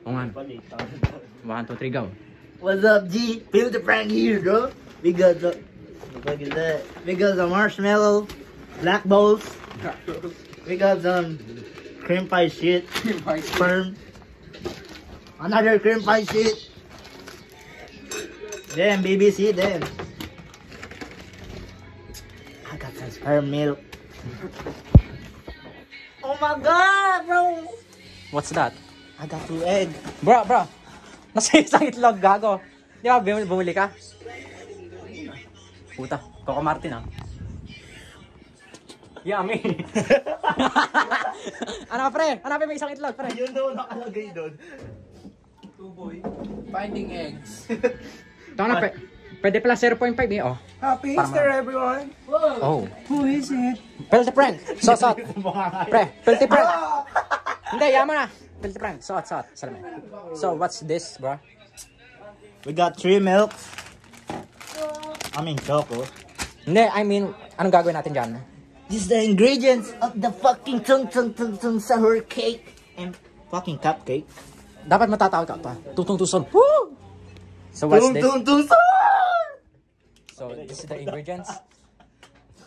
Oo nga. 1, 2, 3, go. What's up, G? Feel the prank here, bro. We got the... Look at that. We got the marshmallow, black balls. We got some cream pie shit. Sperm. Another cream pie shit. Then BBC, then. I got some sperm milk. Oh my god, bro! What's that? I got 2 eggs. Bro. Nasa isang itlog, gago. Di ba, bumili ka? Puta, Coco Martin ah. Yummy. Ano pre? Hanapin mo isang itlog, pre. Yun daw nakalagay doon. Tuboy. Finding eggs. Ito na, pwede pala 0.5 eh, oh. Happy Easter, everyone. Oh. Who is it? Filthy prank. Sot. Pre, filthy prank. Hindi, yaman na. Filthy prank. Sot. Salamin. So, what's this, bro? We got 3 milks. I mean choco. Hindi, I mean, anong gagawin natin dyan? This is the ingredients of the fucking tung sour cake and fucking cupcake. Dapat matatawag ka pa. Tung-tung-tuson. Woo! So, what's this? Tung sour! So, this is the ingredients.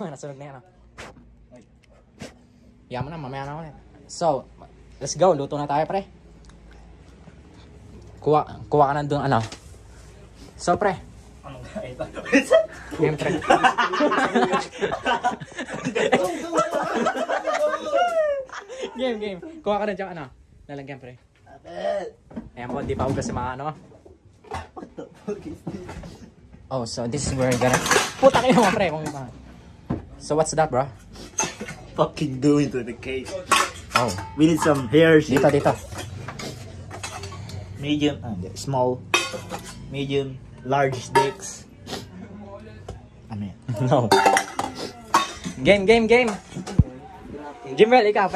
Nasunog na yan, oh. Yaman na, mamaya na ulit. So, let's go. Luto na tayo, pre. Kuha ka na doon, ano. So, pre. Anong kain? Game, pre. Game. Kuha ka na dyan, ano. Lalagyan, pre. Ayan po, di pa hugas sa mga, ano. What the fuck is this? Oh, so this is where we're gonna... Puta kayo mga pre. So, what's that, bro? Fucking go into the cake. Oh. We need some hair shit. Dito. Medium, small, medium, large sticks. I mean. No. Game. Jimwell, ikaw, pre.